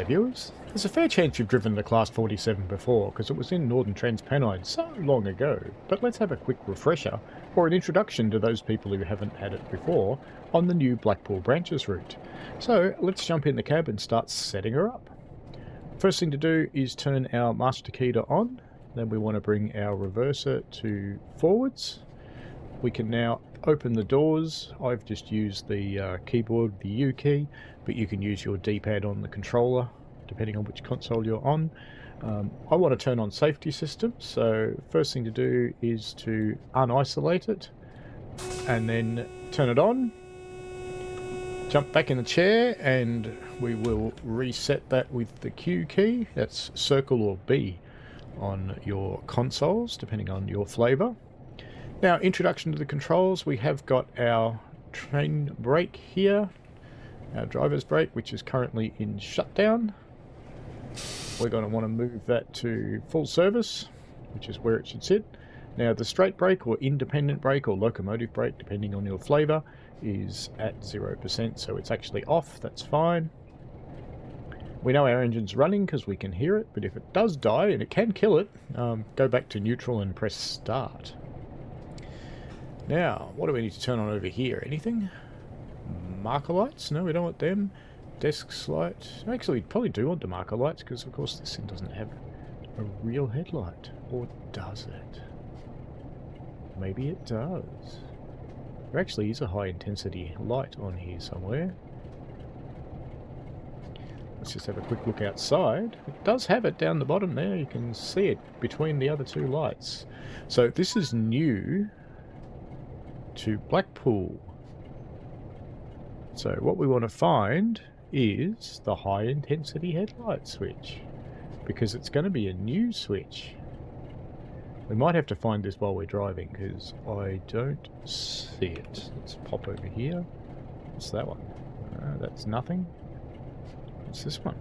viewers. There's a fair chance you've driven the Class 47 before, because it was in Northern Transpennine so long ago, but let's have a quick refresher, or an introduction to those people who haven't had it before, on the new Blackpool Branches route. So let's jump in the cab and start setting her up. First thing to do is turn our master key to on, then we want to bring our reverser to forwards. We can now open the doors. I've just used the keyboard, the U key, but you can use your D-pad on the controller depending on which console you're on. I want to turn on safety systems, so first thing to do is to unisolate it and then turn it on. Jump back in the chair and we will reset that with the Q key. That's circle or B on your consoles depending on your flavour. Now, introduction to the controls. We have got our train brake here, our driver's brake, which is currently in shutdown. We're going to want to move that to full service, which is where it should sit. Now, the straight brake or independent brake or locomotive brake, depending on your flavour, is at 0%, so it's actually off. That's fine. We know our engine's running because we can hear it, but if it does die, and it can kill it, go back to neutral and press start. Now, what do we need to turn on over here? Anything? Marker lights? No, we don't want them. Desk light. Actually, we probably do want the marker lights because, of course, this thing doesn't have a real headlight. Or does it? Maybe it does. There actually is a high-intensity light on here somewhere. Let's just have a quick look outside. It does have it down the bottom there. You can see it between the other two lights. So this is new to Blackpool. So what we want to find is the high intensity headlight switch, because it's going to be a new switch. We might have to find this while we're driving because I don't see it. Let's pop over here. What's that one? That's nothing. What's this one?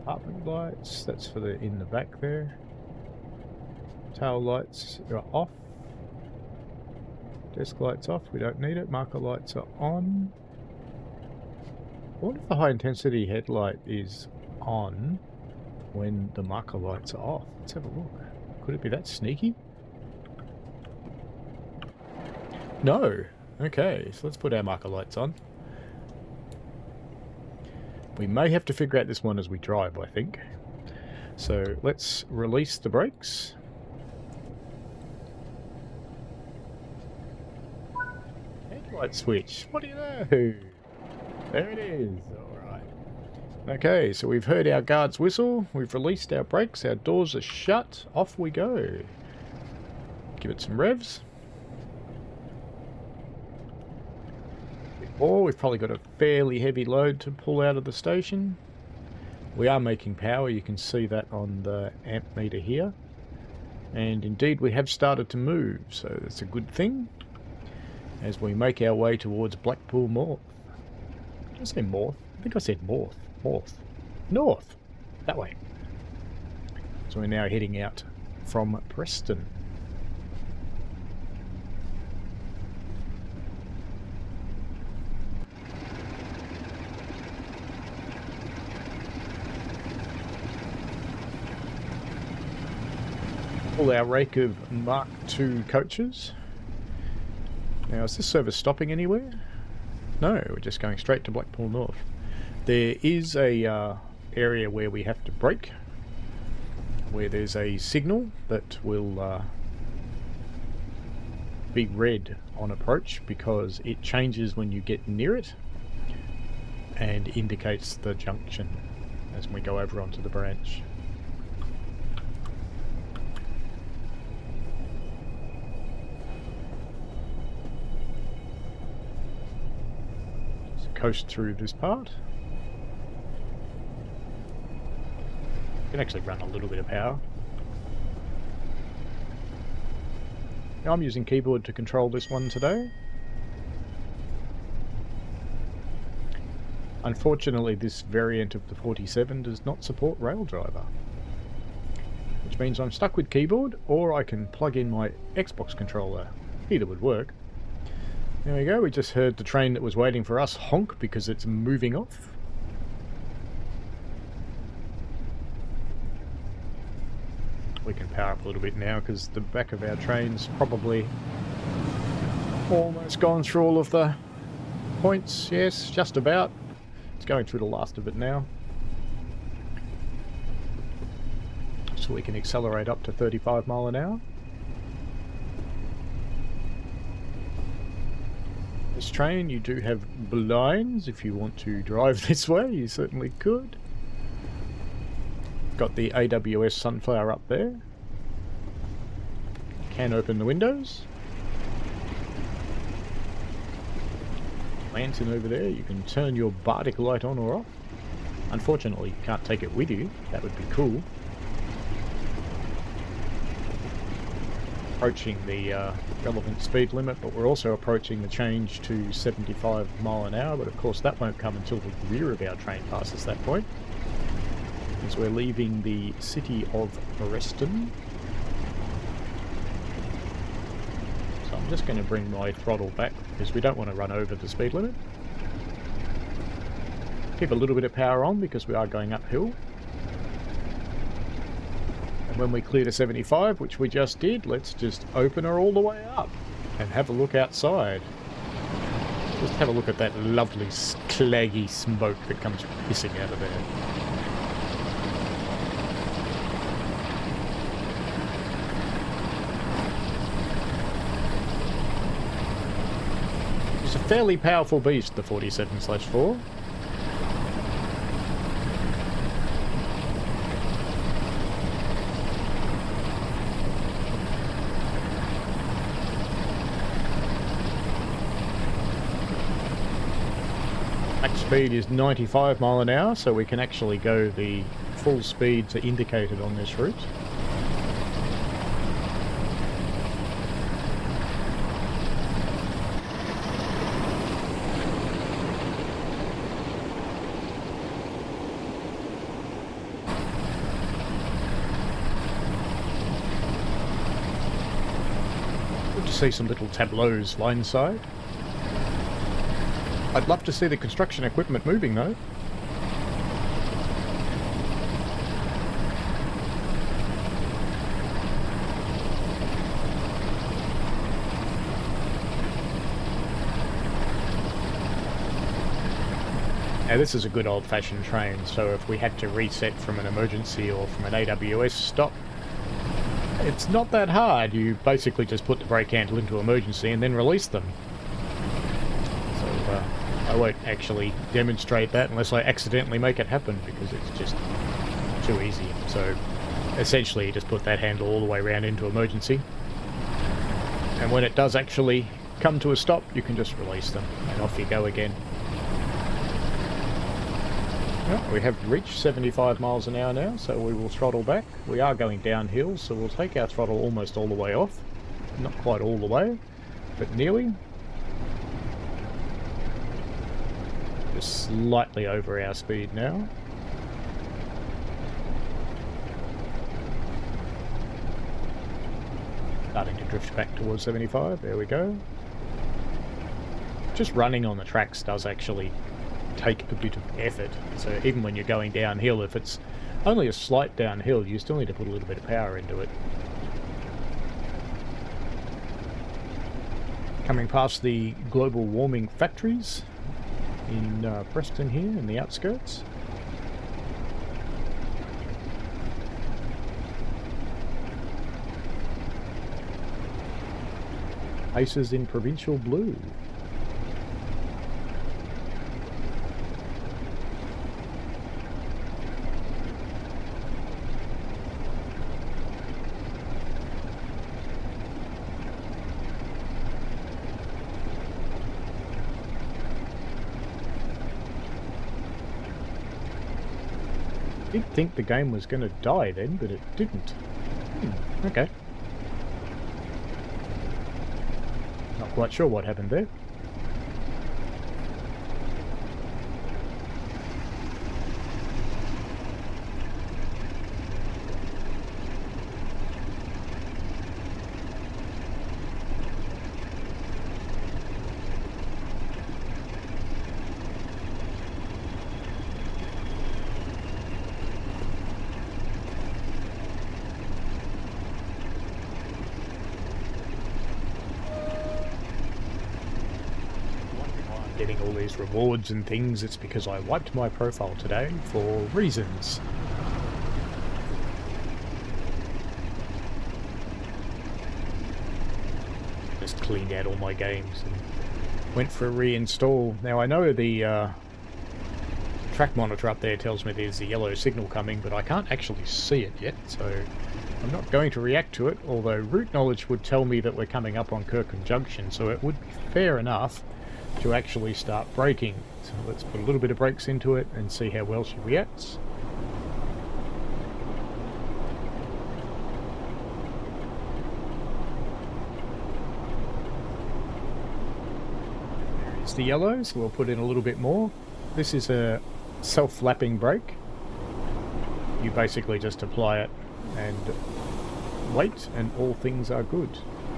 Apartment lights. That's for the in the back there. Tail lights are off. Desk lights off, we don't need it. Marker lights are on. What if the high intensity headlight is on when the marker lights are off? Let's have a look. Could it be that sneaky? No. Okay, so let's put our marker lights on. We may have to figure out this one as we drive, I think. So let's release the brakes. Light switch. What do you know? There it is. Alright. Okay, so we've heard our guard's whistle. We've released our brakes. Our doors are shut. Off we go. Give it some revs. Or we've probably got a fairly heavy load to pull out of the station. We are making power. You can see that on the amp meter here. And indeed we have started to move, so that's a good thing as we make our way towards Blackpool North. Did I say Morth? I think I said Morth. North! That way. So we're now heading out from Preston. Pull our rake of Mark II coaches. Now, is this service stopping anywhere? No, we're just going straight to Blackpool North. There is a area where we have to brake, where there's a signal that will be red on approach because it changes when you get near it and indicates the junction as we go over onto the branch. Coast through this part. You can actually run a little bit of power. Now I'm using keyboard to control this one today. Unfortunately, this variant of the 47 does not support Raildriver, which means I'm stuck with keyboard, or I can plug in my Xbox controller. Either would work. There we go, we just heard the train that was waiting for us honk because it's moving off. We can power up a little bit now because the back of our train's probably almost gone through all of the points. Yes, just about. It's going through the last of it now. So we can accelerate up to 35 mile an hour. This train, you do have blinds. If you want to drive this way, you certainly could. Got the AWS Sunflower up there. Can open the windows. Lantern over there, you can turn your Bardic light on or off. Unfortunately, you can't take it with you. That would be cool. Approaching the relevant speed limit, but we're also approaching the change to 75 mile an hour, but of course that won't come until the rear of our train passes that point. As we're leaving the city of Preston. So I'm just going to bring my throttle back because we don't want to run over the speed limit. Keep a little bit of power on because we are going uphill. And when we clear to 75, which we just did, let's just open her all the way up and have a look outside. Just have a look at that lovely claggy smoke that comes hissing out of there. It's a fairly powerful beast, the 47/4. Max speed is 95 mile an hour, so we can actually go the full speeds indicated on this route. Good to see some little tableaus line side. I'd love to see the construction equipment moving though. Now this is a good old-fashioned train, so if we had to reset from an emergency or from an AWS stop, it's not that hard. You basically just put the brake handle into emergency and then release them. So I won't actually demonstrate that unless I accidentally make it happen because it's just too easy. So essentially you just put that handle all the way around into emergency, and when it does actually come to a stop you can just release them and off you go again. Well, we have reached 75 miles an hour now, so we will throttle back. We are going downhill, so we'll take our throttle almost all the way off. Not quite all the way, but nearly. Just slightly over our speed now. Starting to drift back towards 75, there we go. Just running on the tracks does actually take a bit of effort, so even when you're going downhill, if it's only a slight downhill, you still need to put a little bit of power into it. Coming past the global warming factories in Preston here, in the outskirts. Aces in provincial blue. I did think the game was going to die then, but it didn't. Okay. Not quite sure what happened there. getting all these rewards and things, it's because I wiped my profile today for reasons. Just cleaned out all my games and went for a reinstall. Now I know the track monitor up there tells me there's a yellow signal coming, but I can't actually see it yet, so I'm not going to react to it, although route knowledge would tell me that we're coming up on Kirkham Junction, so it would be fair enough to actually start braking. So let's put a little bit of brakes into it and see how well she reacts. There's the yellow, so we'll put in a little bit more. This is a self-lapping brake. You basically just apply it and wait, and all things are good.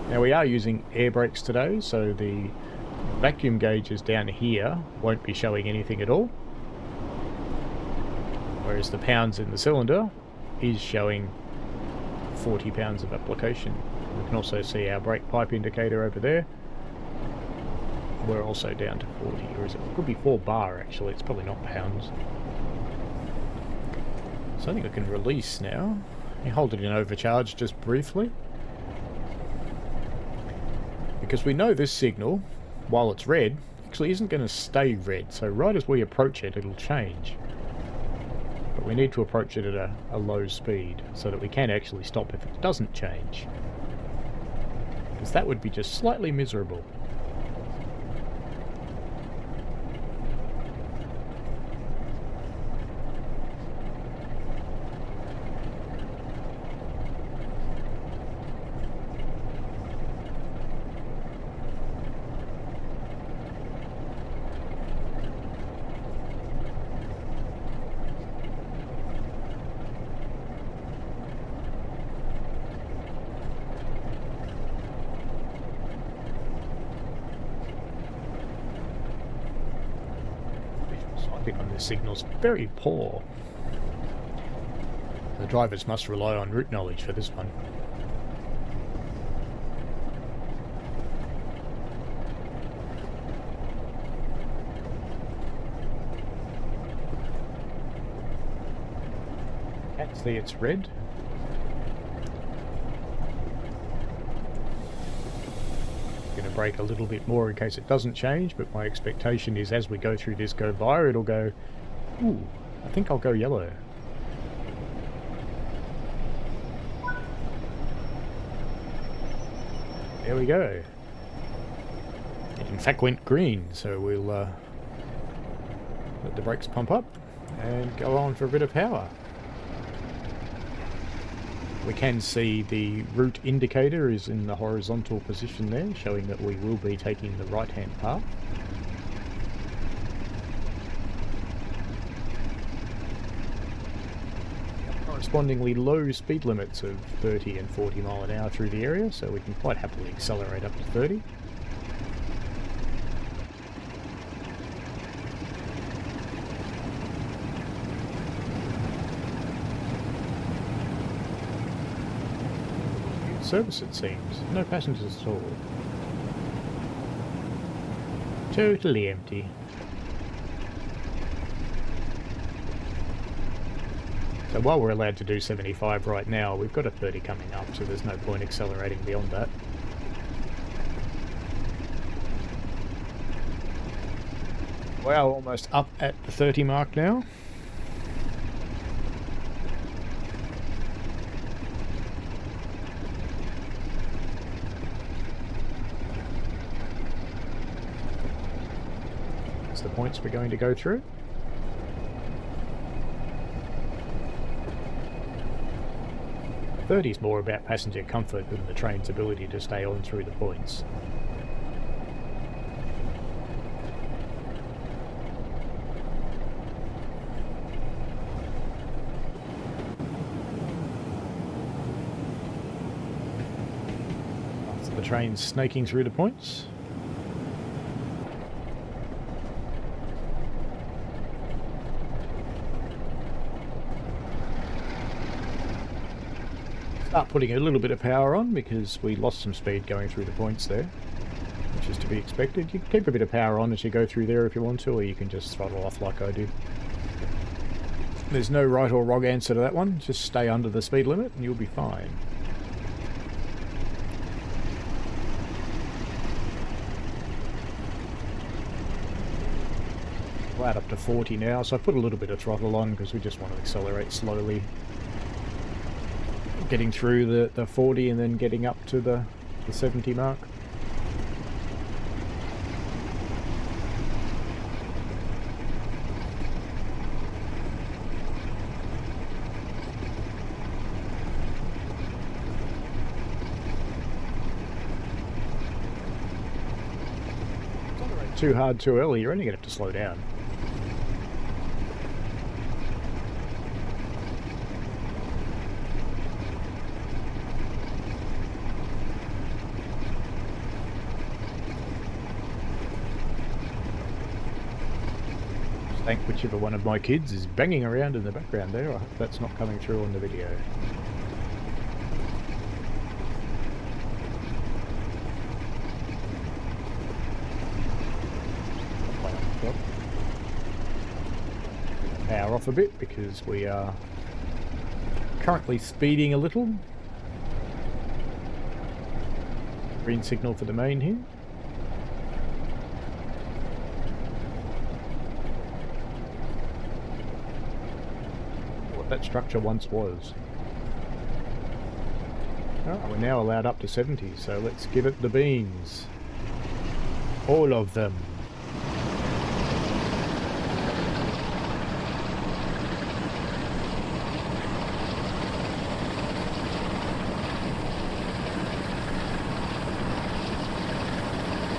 Now we are using air brakes today, so the vacuum gauges down here won't be showing anything at all, whereas the pounds in the cylinder is showing 40 pounds of application. We can also see our brake pipe indicator over there. We're also down to 40, or is it? It could be 4 bar actually, it's probably not pounds. So I think I can release now. You hold it in overcharge just briefly, because we know this signal, while it's red, actually isn't going to stay red, so right as we approach it, it'll change. But we need to approach it at a low speed so that we can actually stop if it doesn't change, because that would be just slightly miserable. On this signal's very poor. The drivers must rely on route knowledge for this one. Can't see it's red. Going to brake a little bit more in case it doesn't change, but my expectation is as we go through this go by, it'll go, ooh, I think I'll go yellow. There we go. It in fact went green, so we'll let the brakes pump up and go on for a bit of power. We can see the route indicator is in the horizontal position there, showing that we will be taking the right-hand path. Correspondingly low speed limits of 30 and 40 mile an hour through the area, so we can quite happily accelerate up to 30. Service, it seems. No passengers at all. Totally empty. So while we're allowed to do 75 right now, we've got a 30 coming up, so there's no point accelerating beyond that. Wow, almost up at the 30 mark now. The points we're going to go through. '30 is more about passenger comfort than the train's ability to stay on through the points. So the train's snaking through the points. Start putting a little bit of power on because we lost some speed going through the points there. which is to be expected. You can keep a bit of power on as you go through there if you want to, or you can just throttle off like I do. There's no right or wrong answer to that one. Just stay under the speed limit and you'll be fine. Right up to 40 now, so I put a little bit of throttle on because we just want to accelerate slowly. Getting through the 40 and then getting up to the 70 mark. Too hard too early, you're only going to have to slow down. Thank whichever one of my kids is banging around in the background there. I hope that's not coming through on the video. Power off a bit because we are currently speeding a little. Green signal for the main here. What that structure once was. Oh, we're now allowed up to 70, so let's give it the beans. All of them.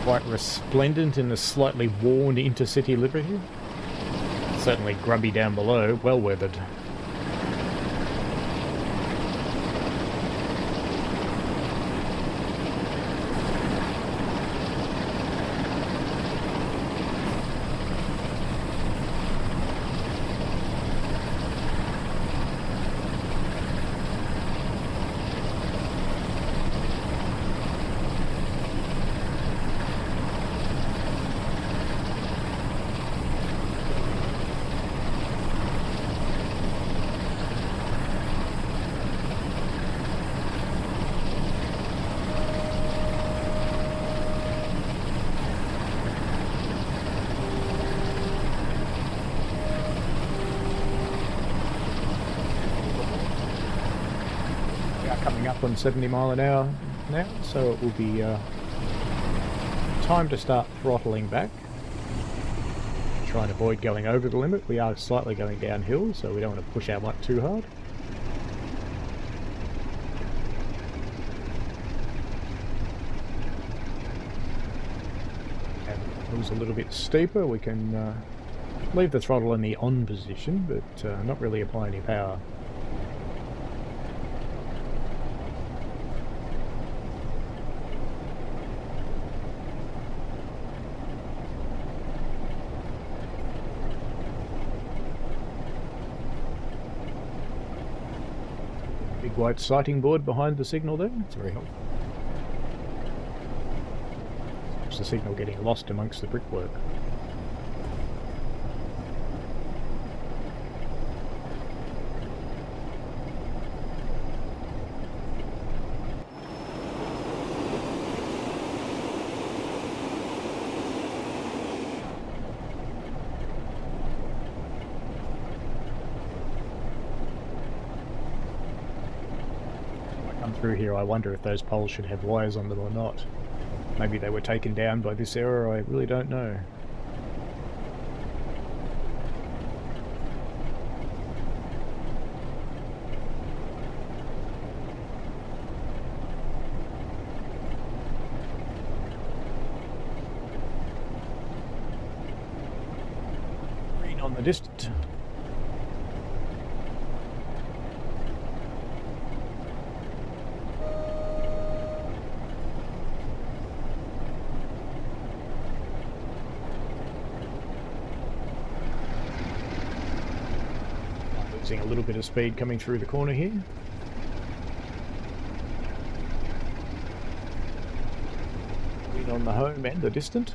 Quite resplendent in the slightly worn Intercity livery here. Certainly grubby down below, well weathered. Up on 70 mile an hour now, so it will be time to start throttling back. Try and avoid going over the limit. We are slightly going downhill, so we don't want to push our luck too hard. And if the hill's a little bit steeper, we can leave the throttle in the on position, but not really apply any power. White sighting board behind the signal there. It's very helpful. Stops the signal getting lost amongst the brickwork. Through here, I wonder if those poles should have wires on them or not. Maybe they were taken down by this error, I really don't know. Green on the distant. Losing a little bit of speed coming through the corner here. Been on the home and the distant.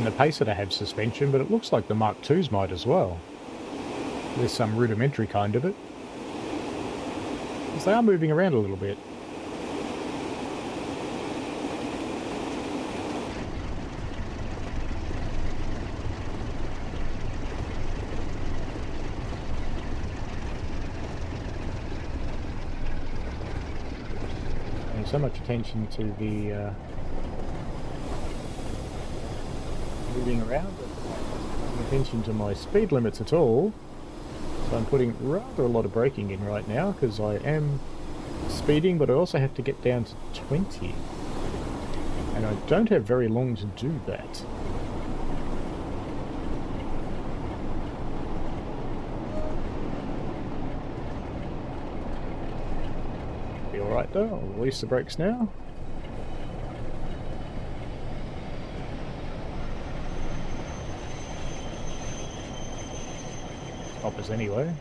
The Pacer to have suspension, but it looks like the Mark IIs might as well. There's some rudimentary kind of it. Because they are moving around a little bit. And so much attention to the moving around, but not paying attention to my speed limits at all. So I'm putting rather a lot of braking in right now because I am speeding, but I also have to get down to 20. And I don't have very long to do that. Be alright though, I'll release the brakes now. Stoppers anyway,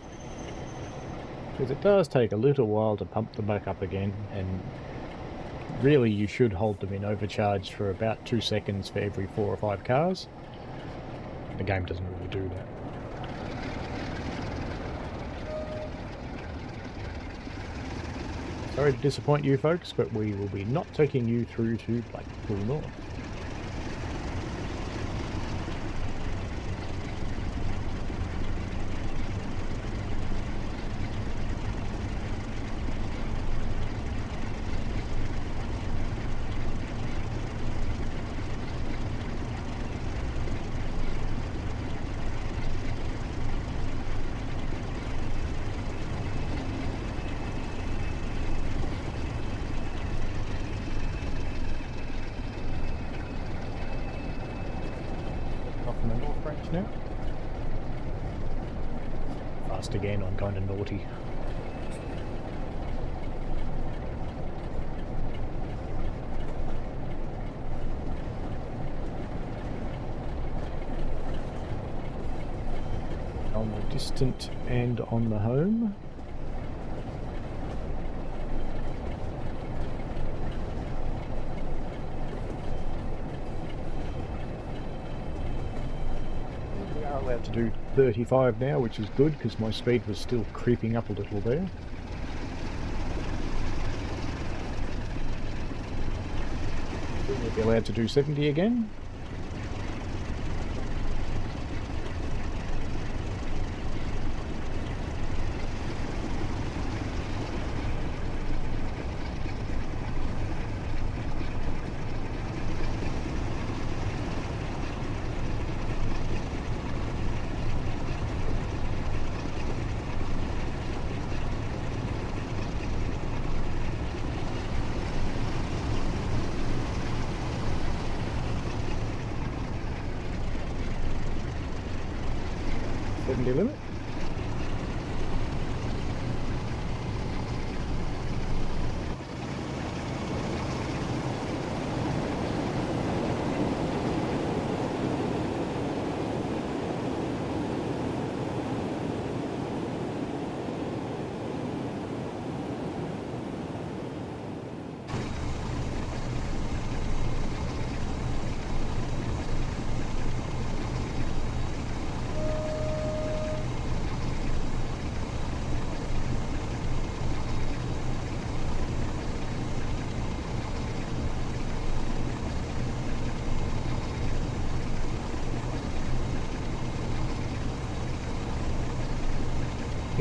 because it does take a little while to pump them back up again, and really you should hold them in overcharge for about 2 seconds for every 4 or 5 cars. The game doesn't really do that. Sorry to disappoint you folks, but we will be not taking you through to Blackpool North. On the North Branch now. Fast again, I'm kind of naughty. On the distant and on the home. Allowed to do 35 now, which is good because my speed was still creeping up a little there. We'll be allowed to do 70 again. Limit.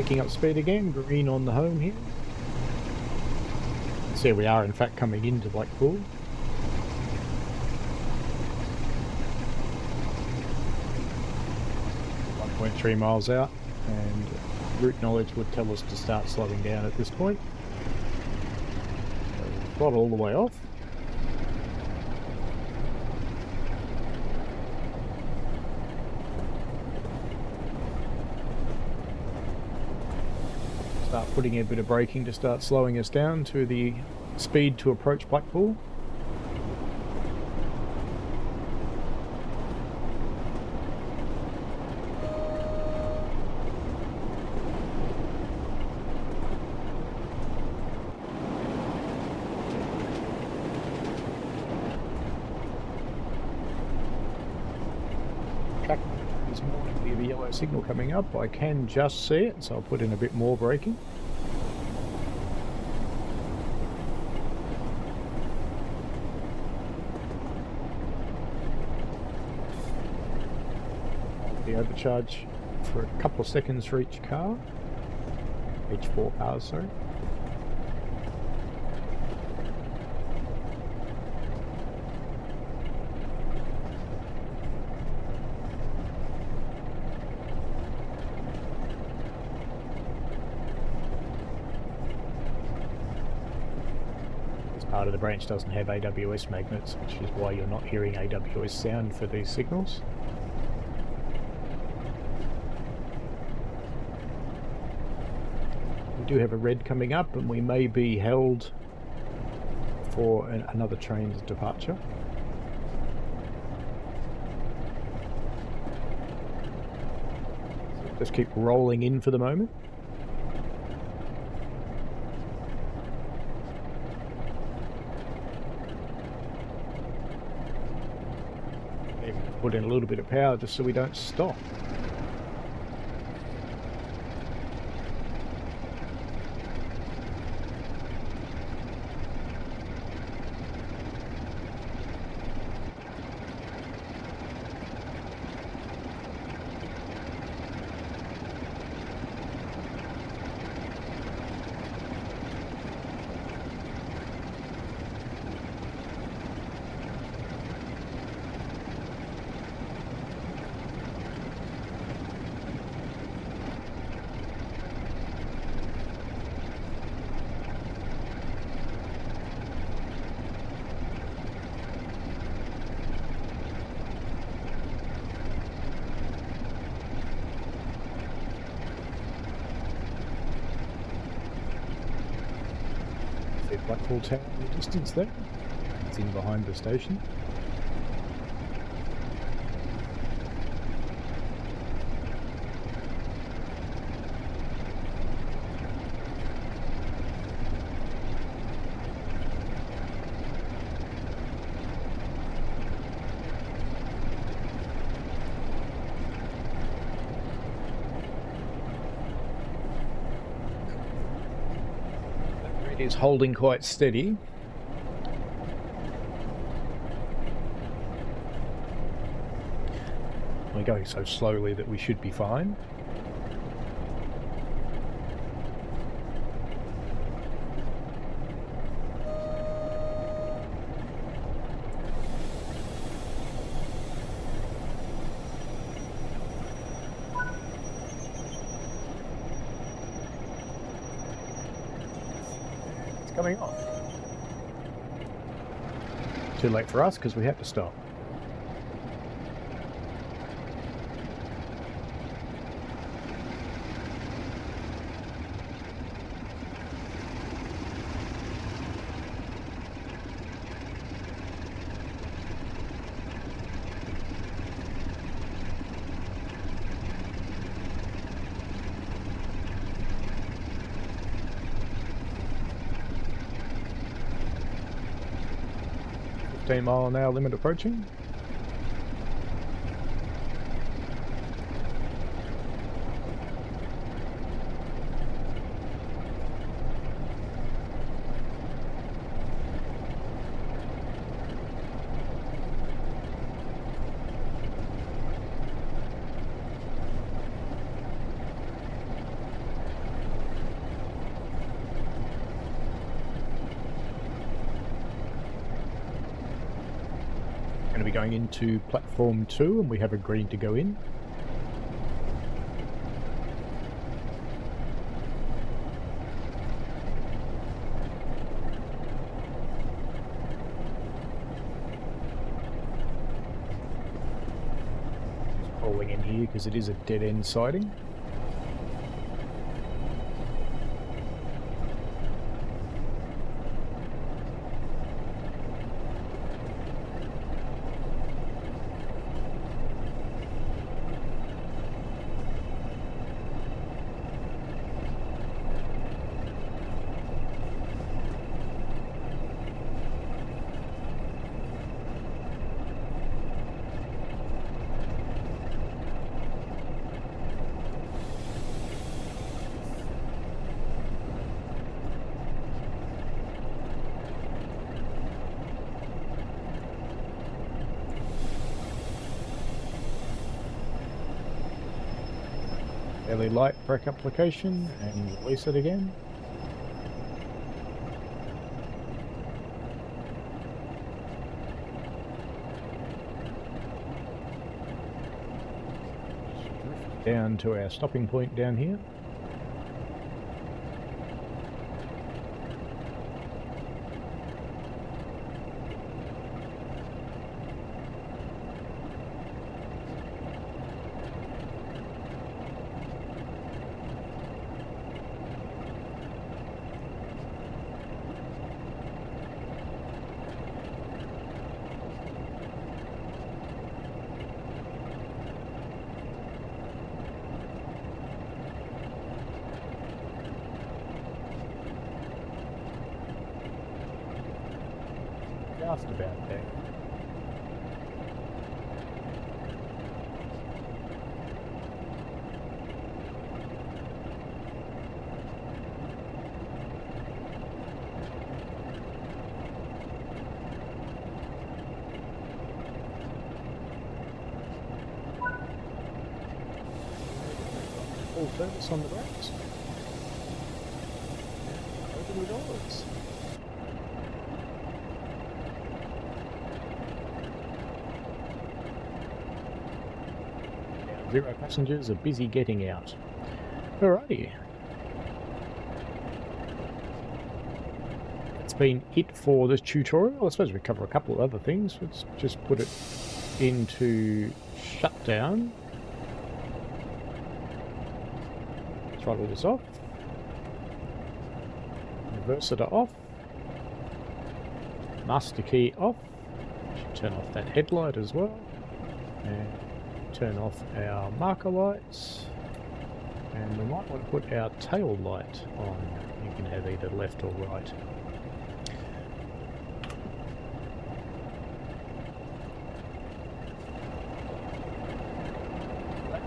Picking up speed again, green on the home here. So we are in fact coming into Blackpool. 1.3 miles out, and route knowledge would tell us to start slowing down at this point. So throttle all the way off. Start putting a bit of braking to start slowing us down to the speed to approach Blackpool. Track is warning me of a yellow signal coming up. I can just see it, so I'll put in a bit more braking. The overcharge for a couple of seconds for each car, each 4 cars, sorry. This part of the branch doesn't have AWS magnets, which is why you're not hearing AWS sound for these signals. We do have a red coming up, and we may be held for another train's departure. So just keep rolling in for the moment. Maybe put in a little bit of power just so we don't stop. Blackpool Town in the distance there. It's in behind the station. Is holding quite steady. We're going so slowly that we should be fine. Coming off. Too late for us because we have to stop. Mile-an-hour limit approaching. going into platform 2 and we have agreed to go in. Just pulling in here because it is a dead end siding. Fairly light brake application and release it again. Drift down to our stopping point down here. Just about there. Full service on the brakes. Over the doors. Zero passengers are busy getting out. Alrighty. It's been it for this tutorial. I suppose we cover a couple of other things. Let's just put it into shutdown. Throttle this off. Reverser off. Master key off. Should turn off that headlight as well. And turn off our marker lights, and we might want to put our tail light on. You can have either left or right.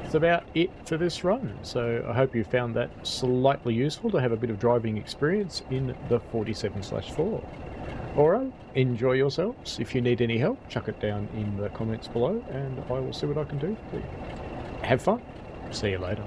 That's about it for this run, so I hope you found that slightly useful to have a bit of driving experience in the 47/4. Alright, enjoy yourselves. If you need any help, chuck it down in the comments below and I will see what I can do for you. Have fun. See you later.